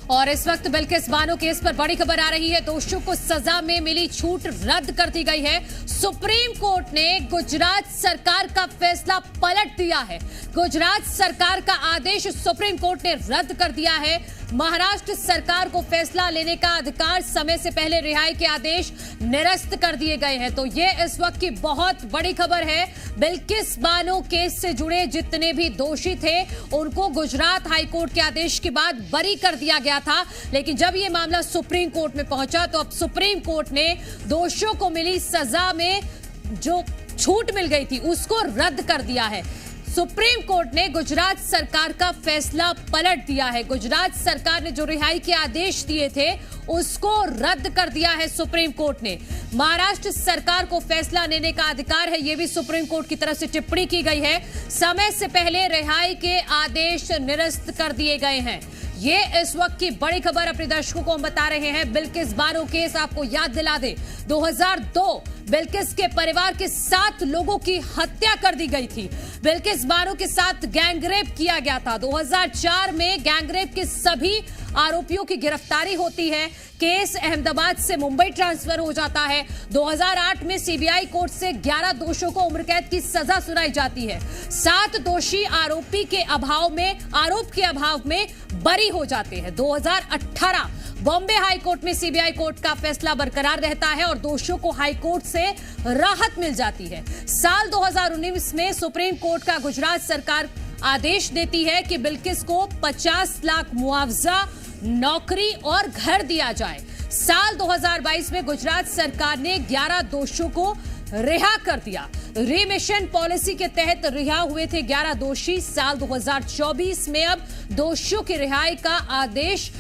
और इस वक्त बिल्किस बानो केस पर बड़ी खबर आ रही है। दोषियों को सजा में मिली छूट रद्द कर दी गई है। सुप्रीम कोर्ट ने गुजरात सरकार का फैसला पलट दिया है। गुजरात सरकार का आदेश सुप्रीम कोर्ट ने रद्द कर दिया है। महाराष्ट्र सरकार को फैसला लेने का अधिकार, समय से पहले रिहाई के आदेश निरस्त कर दिए गए हैं। तो ये इस वक्त की बहुत बड़ी खबर है। बिल्किस बानो केस से जुड़े जितने भी दोषी थे उनको गुजरात हाईकोर्ट के आदेश के बाद बरी कर दिया गया था, लेकिन जब ये मामला सुप्रीम कोर्ट में पहुंचा तो अब सुप्रीम कोर्ट ने दोषियों को मिली सजा में जो छूट मिल गई थी उसको रद्द कर दिया है। सुप्रीम कोर्ट ने गुजरात सरकार का फैसला पलट दिया है। गुजरात सरकार ने जो रिहाई के आदेश दिए थे उसको रद्द कर दिया है सुप्रीम कोर्ट ने। महाराष्ट्र सरकार को फैसला लेने का अधिकार है, यह भी सुप्रीम कोर्ट की तरफ से टिप्पणी की गई है। समय से पहले रिहाई के आदेश निरस्त कर दिए गए हैं। ये इस वक्त की बड़ी खबर अपने दर्शकों को हम बता रहे हैं। बिल्किस बानो केस आपको याद दिला दे, 2002 बिल्किस के परिवार के 7 लोगों की हत्या कर दी गई थी। बिल्किस बानो के साथ गैंगरेप किया गया था। 2004 में गैंगरेप के सभी आरोपियों की गिरफ्तारी होती है। केस अहमदाबाद से मुंबई ट्रांसफर हो जाता है। 2008 में सीबीआई कोर्ट से 11 दोषियों को उम्र कैद की सजा सुनाई जाती है। 7 दोषी आरोप के अभाव में बरी हो जाते हैं। 2018 बॉम्बे हाई कोर्ट में सीबीआई कोर्ट का फैसला बरकरार रहता है और दोषियों को हाई कोर्ट से राहत मिल जाती है। साल 2019 में सुप्रीम कोर्ट का गुजरात सरकार आदेश देती है कि बिल्किस को 50 लाख मुआवजा, नौकरी और घर दिया जाए। साल 2022 में गुजरात सरकार ने 11 दोषियों को रिहा कर दिया। रिमिशन पॉलिसी के तहत रिहा हुए थे 11 दोषी। साल 2024 में अब दोषियों की रिहाई का आदेश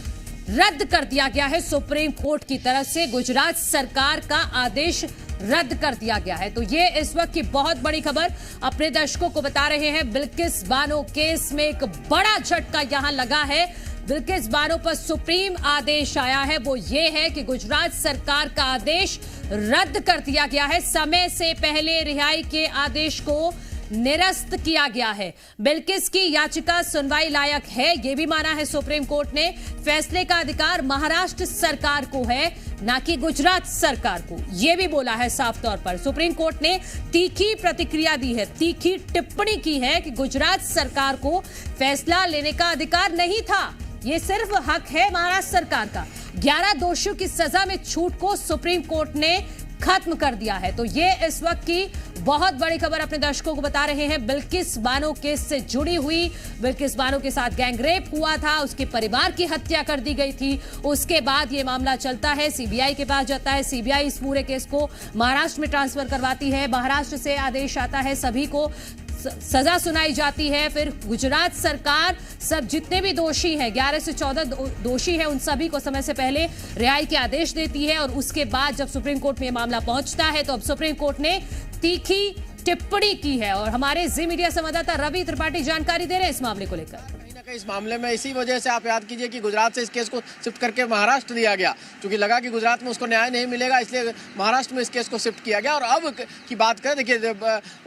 रद्द कर दिया गया है। सुप्रीम कोर्ट की तरफ से गुजरात सरकार का आदेश रद्द कर दिया गया है। तो ये इस वक्त की बहुत बड़ी खबर अपने दर्शकों को बता रहे हैं। बिल्किस बानो केस में एक बड़ा झटका यहां लगा है। बिल्किस बानो पर सुप्रीम आदेश आया है, वो ये है कि गुजरात सरकार का आदेश रद्द कर दिया गया है। समय से पहले रिहाई के आदेश को निरस्त किया गया है। बिल्किस की याचिका सुनवाई लायक है, यह भी माना है सुप्रीम कोर्ट ने। फैसले का अधिकार महाराष्ट्र सरकार को है, ना कि गुजरात सरकार को, यह भी बोला है साफ तौर पर। सुप्रीम कोर्ट ने तीखी प्रतिक्रिया दी है, तीखी टिप्पणी की है कि गुजरात सरकार को फैसला लेने का अधिकार नहीं था, यह सिर्फ हक है महाराष्ट्र सरकार का। 11 दोषियों की सजा में छूट को सुप्रीम कोर्ट ने खत्म कर दिया है। तो ये इस वक्त की बहुत बड़ी खबर अपने दर्शकों को बता रहे हैं। बिल्किस बानो केस से जुड़ी हुई, बिल्किस बानो के साथ गैंगरेप हुआ था, उसके परिवार की हत्या कर दी गई थी। उसके बाद ये मामला चलता है, सीबीआई के पास जाता है। सीबीआई इस पूरे केस को महाराष्ट्र में ट्रांसफर करवाती है। महाराष्ट्र से आदेश आता है, सभी को सजा सुनाई जाती है। फिर गुजरात सरकार सब जितने भी दोषी हैं, 11 से 14 दोषी हैं, उन सभी को समय से पहले रिहाई के आदेश देती है। और उसके बाद जब सुप्रीम कोर्ट में मामला पहुंचता है तो अब सुप्रीम कोर्ट ने तीखी टिप्पणी की है। और हमारे जी मीडिया संवाददाता रवि त्रिपाठी जानकारी दे रहे हैं इस मामले को लेकर। इस मामले में इसी वजह से आप याद कीजिए कि गुजरात से इस केस को शिफ्ट करके महाराष्ट्र दिया गया, क्योंकि लगा कि गुजरात में उसको न्याय नहीं मिलेगा, इसलिए महाराष्ट्र में इस केस को शिफ्ट किया गया। और अब की बात करें, देखिए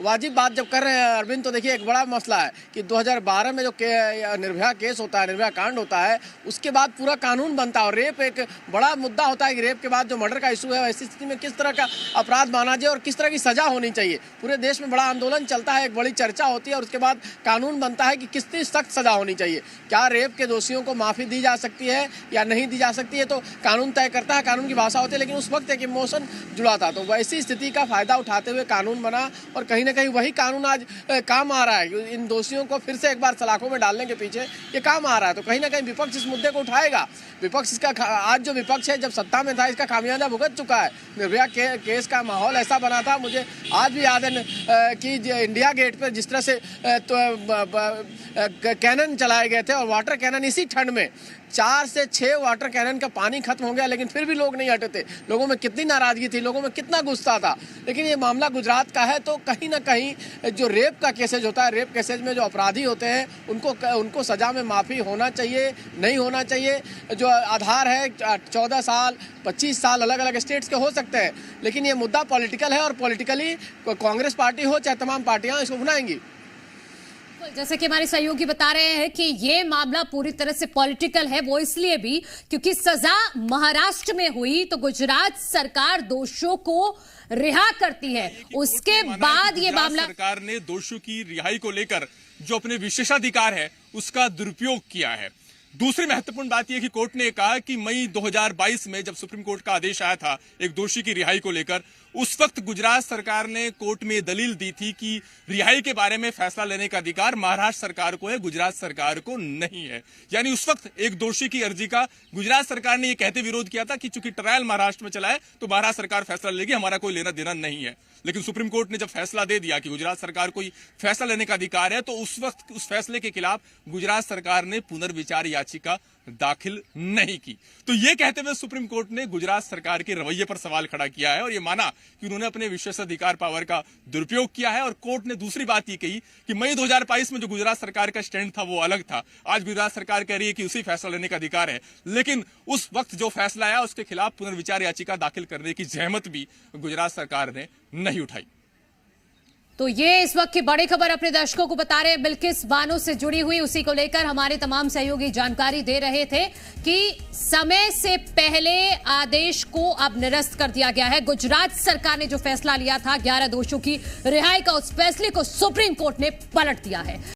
वाजिब बात जब कर रहे हैं अरविंद, तो देखिए एक बड़ा मसला है कि 2012 में जो निर्भया केस होता है, निर्भया कांड होता है, उसके बाद पूरा कानून बनता है और रेप एक बड़ा मुद्दा होता है कि रेप के बाद जो मर्डर का इशू है, ऐसी स्थिति में किस तरह का अपराध माना जाए और किस तरह की सजा होनी चाहिए। पूरे देश में बड़ा आंदोलन चलता है, एक बड़ी चर्चा होती है और उसके बाद कानून बनता है कि कितनी सख्त सजा होनी चाहिए। क्या रेप के दोषियों को माफी दी जा सकती है या नहीं दी जा सकती है, तो कानून तय करता है, कानून की भाषा होती है। लेकिन उस वक्त एक इमोशन जुड़ा था, तो वैसी स्थिति का फायदा उठाते हुए कानून बना और कहीं ना कहीं वही कानून आज काम आ रहा है। इन दोषियों को फिर से एक बार सलाखों में डालने के पीछे ये काम आ रहा है। तो कहीं ना कहीं विपक्ष इस मुद्दे को उठाएगा। विपक्ष इसका आज जो विपक्ष है, जब सत्ता में था, इसका खामियाजा भुगत चुका है। निर्भया केस का माहौल ऐसा बना था, मुझे आज भी याद है कि इंडिया गेट पर जिस तरह से कैनन चलाए गए थे और वाटर कैनन, इसी ठंड में 4 से 6 वाटर कैनन का पानी खत्म हो गया, लेकिन फिर भी लोग नहीं हटे थे। लोगों में कितनी नाराजगी थी, लोगों में कितना गुस्सा था। लेकिन ये मामला गुजरात का है, तो कहीं ना कहीं जो रेप का केसेज होता है, रेप केसेज में जो अपराधी होते हैं उनको सजा में माफ़ी होना चाहिए, नहीं होना चाहिए। जो आधार है 14 साल 25 साल अलग अलग स्टेट्स के हो सकते हैं, लेकिन ये मुद्दा पॉलिटिकल है और पॉलिटिकली कांग्रेस पार्टी हो चाहे तमाम पार्टियाँ इसको बनाएंगी। जैसे कि हमारे सहयोगी बता रहे हैं कि ये मामला पूरी तरह से पॉलिटिकल है, वो इसलिए भी क्योंकि सजा महाराष्ट्र में हुई तो गुजरात सरकार दोषियों को रिहा करती है, उसके बाद ये मामला सरकार ने दोषियों की रिहाई को लेकर जो अपने विशेषाधिकार है उसका दुरुपयोग किया है। दूसरी महत्वपूर्ण बात यह कि कोर्ट ने कहा कि मई 2022 में जब सुप्रीम कोर्ट का आदेश आया था एक दोषी की रिहाई को लेकर, उस वक्त गुजरात सरकार ने कोर्ट में दलील दी थी कि रिहाई के बारे में फैसला लेने का अधिकार महाराष्ट्र सरकार को है, गुजरात सरकार को नहीं है। यानी उस वक्त एक दोषी की अर्जी का गुजरात सरकार ने यह कहते विरोध किया था कि चूंकि ट्रायल महाराष्ट्र में चला है तो महाराष्ट्र सरकार फैसला लेगी, हमारा कोई लेना देना नहीं है। लेकिन सुप्रीम कोर्ट ने जब फैसला दे दिया कि गुजरात सरकार को फैसला लेने का अधिकार है, तो उस वक्त उस फैसले के खिलाफ गुजरात सरकार ने पुनर्विचार याचिका दाखिल नहीं की। तो यह कहते हुए सुप्रीम कोर्ट ने गुजरात सरकार के रवैये पर सवाल खड़ा किया है और यह माना कि उन्होंने अपने विशेषाधिकार पावर का दुरुपयोग किया है। और कोर्ट ने दूसरी बात यह कही कि मई 2022 में जो गुजरात सरकार का स्टैंड था वो अलग था, आज गुजरात सरकार कह रही है कि उसी फैसला लेने का अधिकार है, लेकिन उस वक्त जो फैसला आया उसके खिलाफ पुनर्विचार याचिका दाखिल करने की जहमत भी गुजरात सरकार ने नहीं उठाई। तो ये इस वक्त की बड़ी खबर अपने दर्शकों को बता रहे हैं, बिल्किस बानो से जुड़ी हुई, उसी को लेकर हमारे तमाम सहयोगी जानकारी दे रहे थे कि समय से पहले आदेश को अब निरस्त कर दिया गया है। गुजरात सरकार ने जो फैसला लिया था 11 दोषियों की रिहाई का, उस फैसले को सुप्रीम कोर्ट ने पलट दिया है।